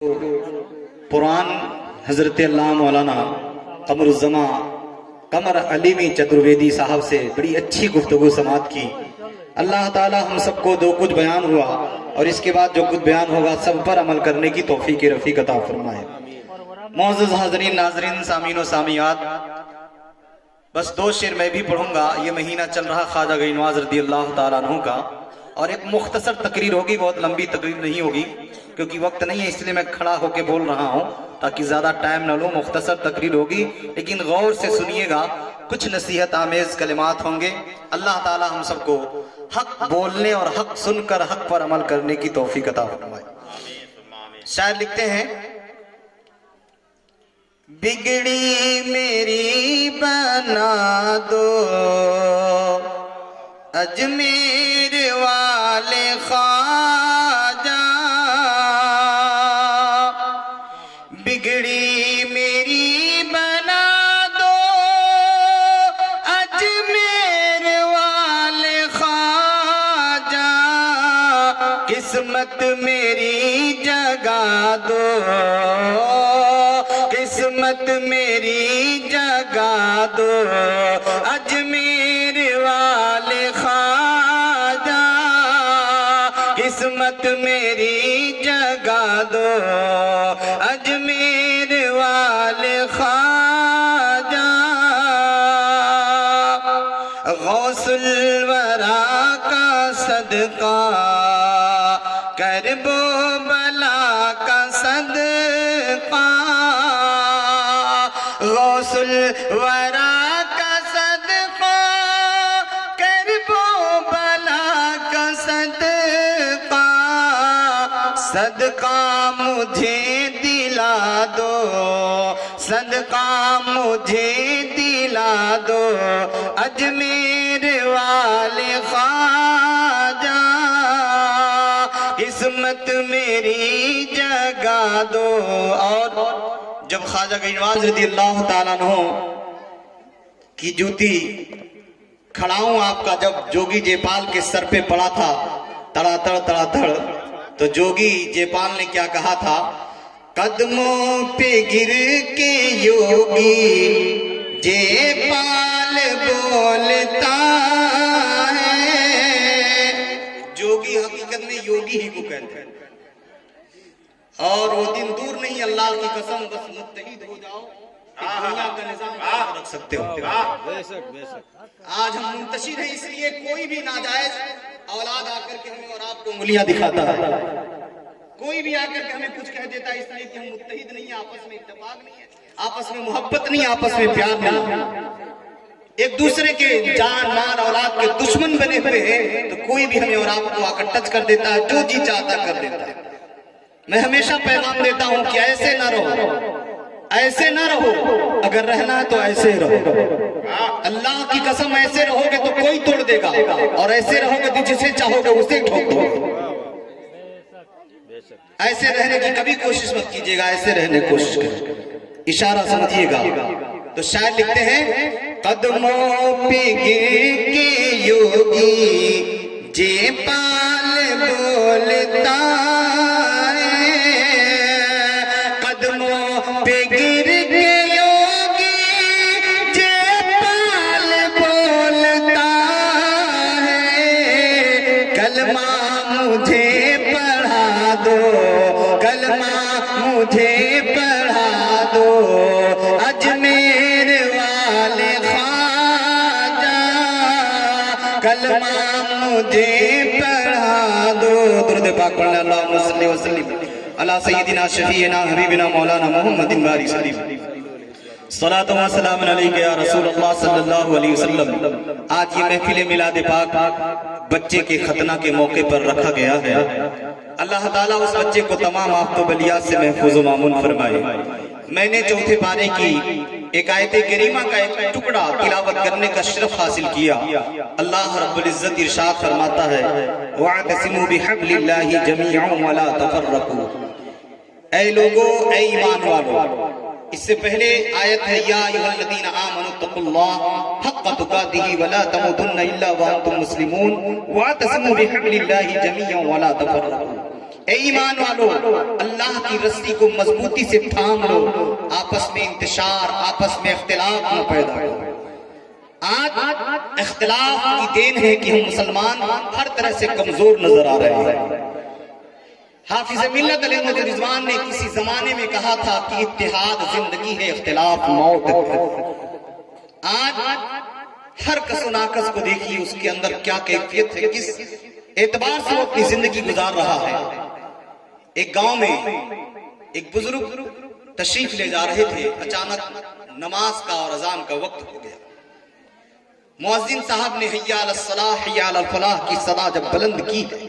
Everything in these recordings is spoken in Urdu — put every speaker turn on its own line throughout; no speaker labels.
قرآن حضرت اللہ مولانا قمر الزمان قمر علیمی چترویدی صاحب سے بڑی اچھی گفتگو سماعت کی۔ اللہ تعالی ہم سب کو جو کچھ بیان ہوا اور اس کے بعد جو کچھ بیان ہوگا سب پر عمل کرنے کی توفیق رفیق عطا فرمائے۔ معزز حاضرین ناظرین سامعین و سامعات، بس دو شعر میں بھی پڑھوں گا۔ یہ مہینہ چل رہا خواجہ غنی نواز رضی اللہ تعالیٰ عنہ کا، اور ایک مختصر تقریر ہوگی، بہت لمبی تقریر نہیں ہوگی کیونکہ وقت نہیں ہے، اس لیے میں کھڑا ہو کے بول رہا ہوں تاکہ زیادہ ٹائم نہ لوں۔ مختصر تقریر ہوگی لیکن غور سے سنیے گا، کچھ نصیحت آمیز کلمات ہوں گے۔ اللہ تعالی ہم سب کو حق بولنے اور حق سن کر حق پر عمل کرنے کی توفیق عطا فرمائے۔ شاعر لکھتے ہیں، بگڑی میری بنا دو اجمیر والے خواجہ، بگڑی میری بنا دو اجمیر والے خواجہ، قسمت میری جگا دو، قسمت میری جگا دو اجمیر والے خواجہ، قسمت میری جگا دو اجمیر والے خواجہ، غوث الورا کا صدقہ کرب و بلا کا صدقہ، غوث الورا کا صدقہ کرب و بلا کا صدقہ، صدقہ مجھے دلا دو، صدقہ مجھے دلا دو اجمیر والے خواجہ، قسمت میری جگا دو۔ اور جب خواجہ غنی نواز رضی اللہ تعالیٰ عنہ کی جوتی کھڑاؤں آپ کا جب جوگی جے پال کے سر پہ پڑا تھا تڑا تڑ، تو جوگی جے پال نے کیا کہا تھا، قدموں پہ گر کے یوگی جے پال بولتا ہے، جوگی حقیقت میں یوگی ہی کو کہتے ہیں، اور وہ دن دور نہیں، اللہ کی قسم، بس متحد ہو جاؤ دنیا کا نظام رکھ سکتے ہو۔ آج ہم منتشر ہیں، اس لیے کوئی بھی ناجائز اولاد آ کر کے ہمیں اور آپ کو انگلیاں دکھاتا ہے، کوئی بھی آ کر کے ہمیں کچھ کہہ دیتا ہے، اس لیے کہ ہم متحد نہیں ہیں، آپس میں اتفاق نہیں ہے، آپس میں محبت نہیں، آپس میں پیار نہیں، ایک دوسرے کے جان مال اولاد کے دشمن بنے ہوئے ہیں، تو کوئی بھی ہمیں اور آپ کو آ کر ٹچ کر دیتا ہے، جو جی چاہتا کر دیتا ہے۔ میں ہمیشہ پیغام دیتا ہوں کہ ایسے نہ رہو، ایسے نہ رہو، اگر رہنا ہے تو ایسے رہو، اللہ کی قسم ایسے رہو گے تو کوئی توڑ دے گا، اور ایسے رہو گے تو جسے چاہو گے اسے ٹھوک دو۔ ایسے رہنے کی کبھی کوشش مت کیجیے گا، ایسے رہنے کی کوشش کریں، اشارہ سمجھیے گا۔ تو شاعر لکھتے ہیں، قدموں پہ گر کے یوگی جے پال بولتا ہے، قدموں پہ گر کے یوگی جے پال بولتا ہے، کلمہ مجھے پڑھا دو، کلمہ مجھے پڑھا دو اجمیر والے خواجہ، کلمہ مجھے پڑھا دو۔ درود پاک پڑھنا، اللہم صلی وسلم علی سیدنا شفیعنا حبیبنا مولانا محمد باری صلی صلاۃ و سلام علیک یا رسول اللہ صلی اللہ علیہ وسلم۔ آج یہ محفل میلاد پاک بچے کے ختنہ کے موقع پر رکھا گیا ہے، اللہ تعالیٰ اس بچے کو تمام آفت و بلیات سے محفوظ و مامون فرمائے۔ میں نے چوتھے پارے کی ایک آیت کریمہ کا ایک ٹکڑا تلاوت کرنے کا شرف حاصل کیا۔ اللہ رب العزت ارشاد فرماتا ہے، وَاعْتَصِمُوا بِحَبْلِ اللَّهِ جَمِيعًا وَلَا تَفَرَّقُوا، اے لوگو، اے ایمان والو، اس سے پہلے آیت ہے یا ایھا الذین آمنوا اتقوا اللہ حق تقاتہ ولا تموتن الا وانتم مسلمون واعتصموا بحبل اللہ جميعا ولا تفرقوا۔ اے ایمان والو اللہ کی رسی کو مضبوطی سے تھام لو، آپس میں انتشار، آپس میں اختلاف نہ پیدا کرو۔ آج اختلاف کی دین ہے کہ ہم مسلمان ہر طرح سے کمزور نظر آ رہے ہیں۔ حافظ ملت علیہ رضوان نے کسی زمانے میں کہا تھا کہ اتحاد زندگی ہے، اختلاف موت ہے۔ آج ہر کس و ناکس کو دیکھیے اس کے اندر کیا کیفیت ہے، کس اعتبار سے وہ اپنی زندگی گزار رہا ہے۔ ایک گاؤں میں ایک بزرگ تشریف لے جا رہے تھے، اچانک نماز کا اور اذان کا وقت ہو گیا۔ مؤذن صاحب نے حی علی الصلاح حی علی الفلاح کی صدا جب بلند کی ہے،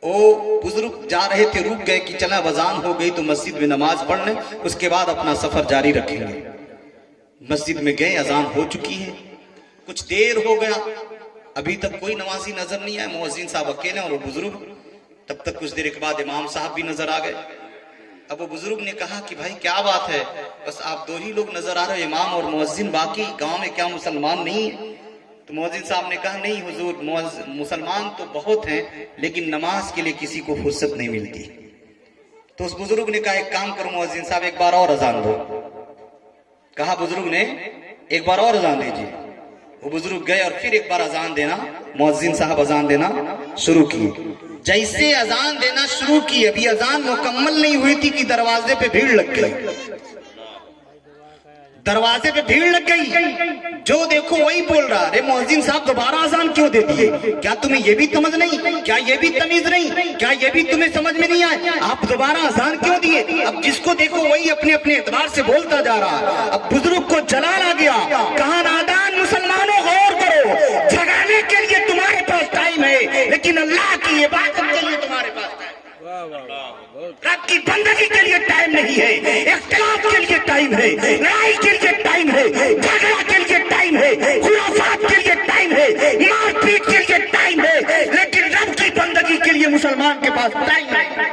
وہ بزرگ جا رہے تھے، رک گئے کہ چلا اذان ہو گئی تو مسجد میں نماز پڑھ لیں، اس کے بعد اپنا سفر جاری رکھیں گے۔ مسجد میں گئے، اذان ہو چکی ہے، کچھ دیر ہو گیا، ابھی تک کوئی نمازی نظر نہیں آئے، مؤذن صاحب اکیلے اور وہ بزرگ۔ تب تک کچھ دیر کے بعد امام صاحب بھی نظر آ گئے۔ اب وہ بزرگ نے کہا کہ بھائی کیا بات ہے، بس آپ دو ہی لوگ نظر آ رہے، امام اور مؤذن، باقی گاؤں میں کیا مسلمان نہیں ہیں؟ تو مؤذن صاحب نے کہا نہیں حضور، مسلمان تو بہت ہیں لیکن نماز کے لیے کسی کو فرصت نہیں ملتی۔ تو اس بزرگ نے کہا ایک کام کرو مؤذن صاحب، ایک بار اور اذان دو۔ کہا بزرگ نے ایک بار اور اذان دیجیے۔ وہ بزرگ گئے اور پھر ایک بار اذان دینا، مؤذن صاحب اذان دینا شروع کیے۔ جیسے اذان دینا شروع کی، ابھی اذان مکمل نہیں ہوئی تھی کہ دروازے پہ بھیڑ لگ گئی، دروازے پہ بھیڑ لگ گئی۔ جو دیکھو وہی بول رہا، ارے مؤذن صاحب دوبارہ اذان کیوں دے دیے؟ کیا تمہیں یہ بھی سمجھ نہیں؟ کیا یہ بھی تمیز نہیں؟ کیا یہ بھی تمہیں سمجھ میں نہیں آئے؟ آپ دوبارہ اذان کیوں دیے؟ اب جس کو دیکھو وہی اپنے اپنے اعتبار سے بولتا جا رہا۔ اب بزرگ کو جلال آ گیا، کہا نادان مسلمانوں غور کرو، جگانے کے لیے تمہارے پاس ٹائم ہے لیکن اللہ کی عبادت کے لیے تمہارے پاس ٹائم، رب کی بندگی کے لیے ٹائم نہیں ہے، اختلاف کے لیے ٹائم ہے، لڑائی کے لیے ٹائم ہے، جھگڑا کے لیے ٹائم ہے، خرافات کے لیے ٹائم ہے، مار پیٹ کے لیے ٹائم ہے، لیکن رب کی بندگی کے لیے مسلمان کے پاس ٹائم ہے۔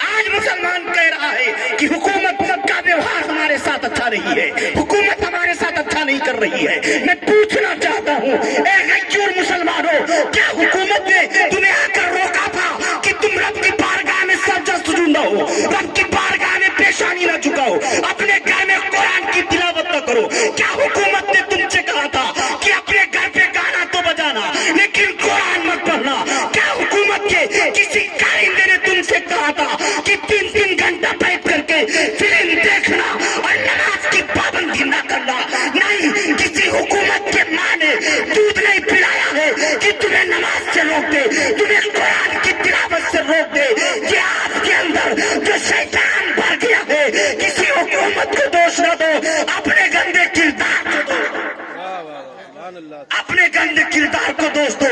آج مسلمان کہہ رہا ہے کہ حکومت کا ویوہار ہمارے ساتھ اچھا نہیں ہے، حکومت ہمارے ساتھ اچھا نہیں کر رہی ہے۔ میں پوچھنا چاہتا ہوں اے غیور مسلمانوں، کیا حکومت نے تمہیں آ کر روکا تھا کہ تم رب کی بارگاہ میں سجدہ سجود نہ ہو، رب کی بارگاہ میں پیشانی نہ جھکاؤ، اپنے گھر میں قرآن کی تلاوت نہ کرو؟ کیا حکومت نے تم سے کہا تھا کہ اپنے گھر پہ گانا تو بجانا لیکن قرآن مت پڑھنا؟ کیا حکومت کے کسی کارندے نے تم سے کہا تھا کہ 3 گھنٹہ بیٹھ کر کے فلم دیکھنا اور نماز کی پابندی نہ کرنا؟ نہیں، کسی حکومت کے ماں نے دودھ نہیں پلایا ہے کہ تمہیں نماز سے روک دے، تمہیں قرآن کی تلاوت سے روک دے۔ یہ آپ کے اندر جو شیطان بھر گیا ہے، کسی حکومت کو دوش نہ دو، اپنے گندے کردار کو دو، اپنے گندے کردار کو دوستو۔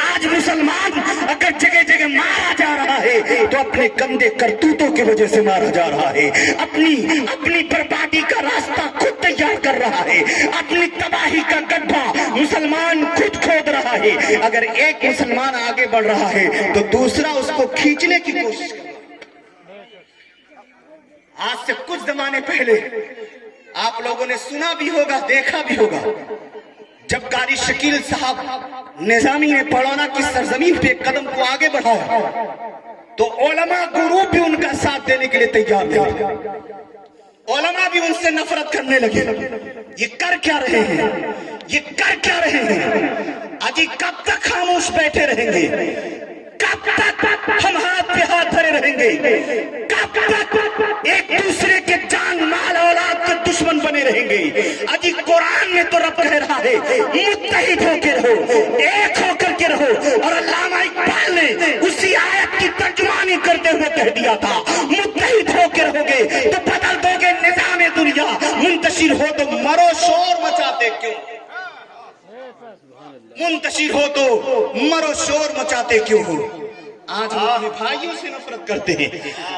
آج مسلمان اگر جگہ جگہ مارا جا رہا ہے تو اپنے گندے کرتوتوں کی وجہ سے مارا جا رہا ہے، اپنی بربادی کا راستہ خود تیار کر رہا ہے، اپنی تباہی کا گڈھا مسلمان خود کھود رہا ہے۔ اگر ایک مسلمان آگے بڑھ رہا ہے تو دوسرا اس کو کھینچنے کی کوشش کر رہا ہے۔ آج سے کچھ زمانے پہلے آپ لوگوں نے سنا بھی ہوگا، دیکھا بھی ہوگا، جب قاری شکیل صاحب نظامی نے پڑھونا کی سرزمین پہ ایک قدم کو آگے بڑھایا تو علماء گروپ بھی ان کا ساتھ دینے کے لیے تیار تھے، علماء بھی ان سے نفرت کرنے لگے۔ یہ کر کیا رہے ہیں؟ یہ کر کیا رہے ہیں؟ اجی کب تک خاموش بیٹھے رہیں گے؟ کب تک ہم ہاتھ پہ ہاتھ دھرے رہیں گے؟ کب تک ایک دوسرے کے جان مال اولاد کے دشمن بنے رہیں گے؟ اجی قرآن میں تو رب کہہ رہا ہے متحد ہو کے رہو، ایک ہو کر کے رہو، اور علامہ اقبال نے اسی آیت کی ترجمانی کرتے ہوئے کہہ دیا تھا متحد ہو کے رہو گے تو بدل دو گے نظام دنیا، منتشر ہو تو مرو شور مچاتے کیوں؟ منتشر ہو تو مرو شور مچاتے کیوں ہو؟ آج ہم اپنے بھائیوں سے نفرت کرتے ہیں،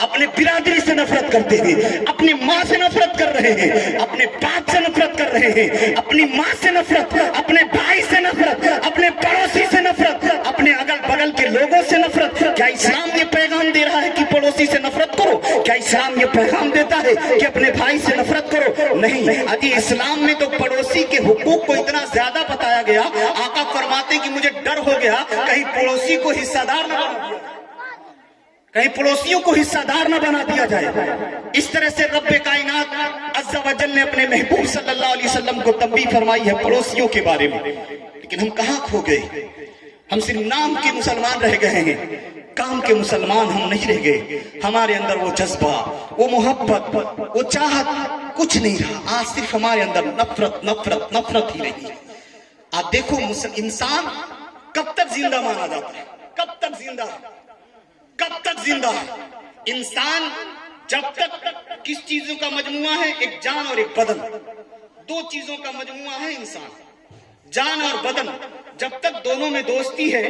اپنے برادری سے نفرت کرتے ہیں، اپنی ماں سے نفرت کر رہے ہیں، اپنے باپ سے نفرت کر رہے ہیں، اپنی ماں سے نفرت، اپنے بھائی سے نفرت، اپنے پڑوسی سے نفرت، اپنے اگل بغل کے لوگوں سے نفرت۔ کیا اسلام یہ پیغام دے رہا ہے کہ پڑوسی سے نفرت کرو؟ کیا اسلام یہ پیغام دیتا ہے کہ اپنے بھائی سے نفرت کرو؟ نہیں، ابھی اسلام میں تو پڑوسی کے حقوق کو اتنا زیادہ بتایا گیا، آقا فرماتے کہ مجھے ڈر ہو گیا کہیں پڑوسی کو حصہ دار نہ بنا دیا۔
کہیں پڑوسیوں کو حصہ دار نہ بنا دیا جائے۔ اس طرح سے رب کائنات عز و جل نے اپنے محبوب صلی اللہ علیہ وسلم کو تنبیہ فرمائی ہے پڑوسیوں کے بارے میں۔ لیکن ہم کہاں کھو گئے؟ ہم صرف نام کے مسلمان رہ گئے ہیں، کام کے مسلمان ہم نہیں رہ گئے۔ ہمارے اندر وہ جذبہ، وہ محبت، وہ چاہت کچھ نہیں رہا۔ آج صرف ہمارے اندر نفرت نفرت نفرت ہی رہی۔ آپ دیکھو انسان کب تک زندہ مانا جاتا ہے؟ کب تک زندہ؟ کب تک زندہ؟ انسان جب تک کس چیزوں کا مجموعہ ہے؟ ایک جان اور ایک بدن، دو چیزوں کا مجموعہ ہے انسان، جان اور بدن۔ جب تک دونوں میں دوستی ہے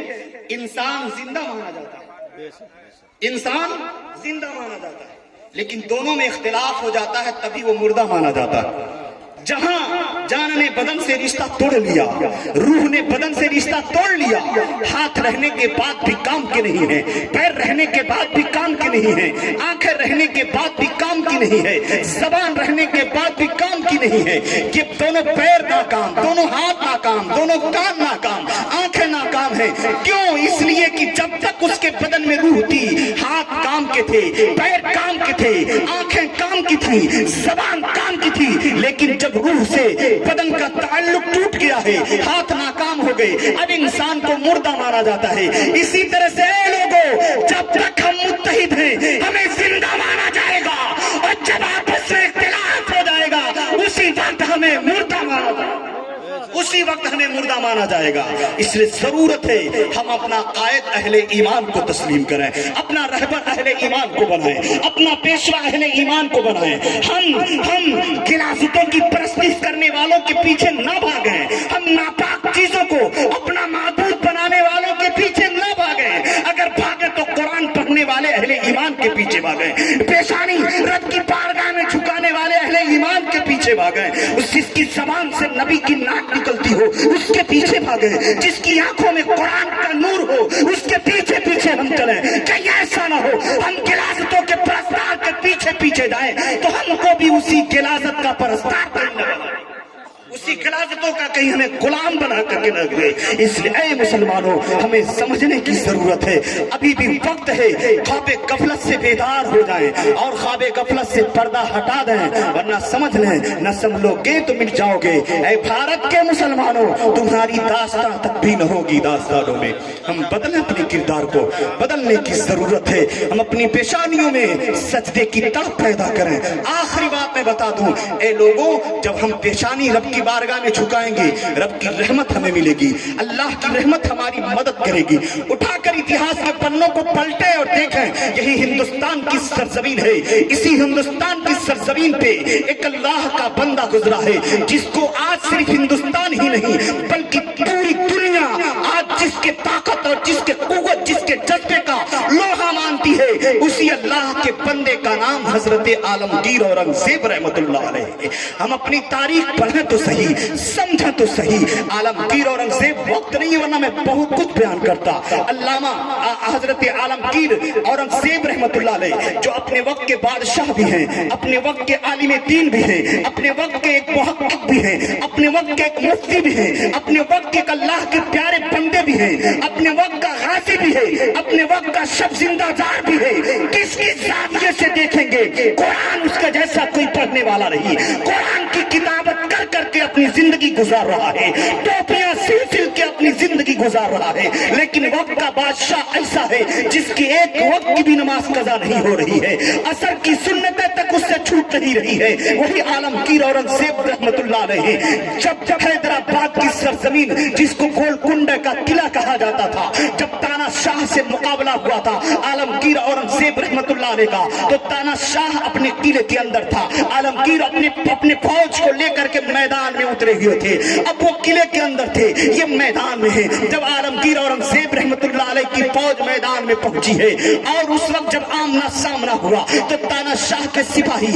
انسان زندہ مانا جاتا ہے، انسان زندہ مانا جاتا ہے۔ لیکن دونوں میں اختلاف ہو جاتا ہے تبھی وہ مردہ مانا جاتا ہے۔ جہاں جان نے بدن سے رشتہ توڑ لیا، روح نے بدن سے رشتہ توڑ لیا، ہاتھ رہنے کے بعد بھی کام کے نہیں ہے، پیر رہنے کے بعد بھی کام کے نہیں ہے، آنکھیں رہنے کے بعد بھی کام کی نہیں ہے، زبان رہنے کے بعد بھی کام کی نہیں ہے، کہ دونوں پیر ناکام، دونوں ہاتھ ناکام، دونوں کان ناکام، آنکھیں ناکام ہیں۔ کیوں؟ اس لیے کہ جب تک اس کے بدن میں روح تھی، ہاتھ کام کے تھے، پیر کام کے تھے، آنکھیں کام کی تھی، زبان کام کی تھی۔ لیکن جب روح سے بدن کا تعلق ٹوٹ گیا ہے، ہاتھ ناکام ہو گئے، اب انسان کو مردہ مانا جاتا ہے۔ اسی طرح سے اے لوگوں، جب تک ہم متحد ہیں ہمیں زندہ مانا جائے گا، اور جب آپس میں اختلاف ہو جائے گا اسی وقت ہمیں مردہ مانا جائے گا، اسی وقت ہمیں مردہ مانا جائے گا۔ اس لیے ضرورت ہے ہم اپنا قائد اہل ایمان کو تسلیم کریں، اپنا رہبر اہل ایمان کو بنائیں، اپنا پیشوا اہل ایمان کو بنائیں۔ ہم غلاظتوں کی پرستش کرنے والوں کے پیچھے نہ بھاگیں، ہم ناپاک چیزوں کو اپنا معبود بنانے والوں کے پیچھے نہ بھاگیں۔ اگر بھاگیں تو قرآن پڑھنے والے اہل ایمان کے پیچھے بھاگیں، پیشانی رب کی بارگاہ میں جھکانے والے اہل ایمان کے پیچھے بھاگیں، جس کی زبان سے نبی کی ناک نکلتی ہو اس کے پیچھے بھاگیں، جس کی آنکھوں میں قرآن کا نور ہو اس کے پیچھے پیچھے ہم چلیں۔ کہ ایسا نہ ہو ہم غلاظتوں کے پرستار کے پیچھے پیچھے جائیں تو ہم کو بھی اسی غلاظت کا پرستار بننا ہے، اسی غلاظتوں کا کہیں ہمیں غلام بنا کر کے رکھ دے۔ اس لیے اے مسلمانوں ہمیں سمجھنے کی ضرورت ہے، ابھی بھی وقت ہے، خواب غفلت سے بیدار ہو جائیں اور خواب غفلت سے پردہ ہٹا دیں، ورنہ سمجھ لیں نہ سمجھو گے تو مٹ جاؤ گے۔ اے بھارت کے مسلمانوں تمہاری داستان تک بھی نہ ہوگی داستانوں میں۔ ہم بدلیں، اپنے کردار کو بدلنے کی ضرورت ہے، ہم اپنی پیشانیوں میں سجدے کی طاقت پیدا کریں۔ آخری بات میں بتا دوں، اے لوگوں جب ہم پیشانی رب کی بارگاہ میں جھکائیں گے رب کی رحمت ہمیں ملے گی، اللہ کی رحمت ہماری مدد کرے گی۔ اٹھا کر اتہاس کے پنوں کو پلٹیں اور دیکھیں، یہی ہندوستان کی سرزمین ہے، اسی ہندوستان کی سرزمین پہ ایک اللہ کا بندہ گزرا ہے جس کو آج صرف ہندوستان ہی نہیں بلکہ پوری دنیا آج جس کے طاقت اور جس کے قوت جس کے جذبے کا لوہا مانتی ہے، اسی اللہ کے بندے کا نام حضرت عالمگیر اورنگزیب رحمت اللہ علیہ۔ ہم اپنی تاریخ پڑھیں تو صحیح، سمجھیں تو صحیح۔ عالمگیر اورنگزیب وقت نہیں ورنہ میں بہت کچھ بیان کرتا۔ علامہ حضرت عالمگیر اورنگزیب رحمت اللہ علیہ جو اپنے وقت کے بادشاہ بھی ہیں، اپنے وقت کے عالم دین بھی ہیں، اپنے وقت کے ایک محقق بھی ہیں، اپنے وقت کے ایک مفتی بھی ہیں، اپنے وقت کے ایک اللہ کے پیارے بندے بھی ہیں، اپنے وقت کا غازی بھی ہے، اپنے وقت کا شب زندہ دار بھی ہے۔ کس کی زاویے سے دیکھیں گے قرآن اس کا جیسا کوئی پڑھنے والا نہیں، قرآن کی کتابت کر کر کے اپنی زندگی گزار رہا ہے، ٹوپیاں سل سل کے اپنی زندگی گزار رہا ہے، لیکن وقت کا بادشاہ ایسا ہے جس کی ایک وقت کی بھی نماز قضا نہیں ہو رہی ہے، عصر کی سنتیں تک اس سے چھوٹ نہیں رہی ہے۔ وہی عالمگیر اورنگزیب رحمت اللہ علیہ جب حیدرآباد کی سرزمین جس کو گولکنڈہ کا قلعہ کہا جاتا تھا، جب تانا شاہ سے مقابلہ ہوا تھا عالمگیر اورنگزیب رحمت اللہ علیہ کا، تو تانا شاہ اپنے قلعے کے اندر تھا، عالمگیر اپنے فوج کو لے کر کے میدان میں اترے ہوئے تھے، اب وہ قلعے کے اندر تھے، یہ میدان میں ہے۔ جب عالمگیر اورنگزیب رحمت اللہ علیہ کی فوج میدان میں پہنچی ہے اور اس وقت جب آمنا سامنا ہوا تو تانا شاہ کے سپاہی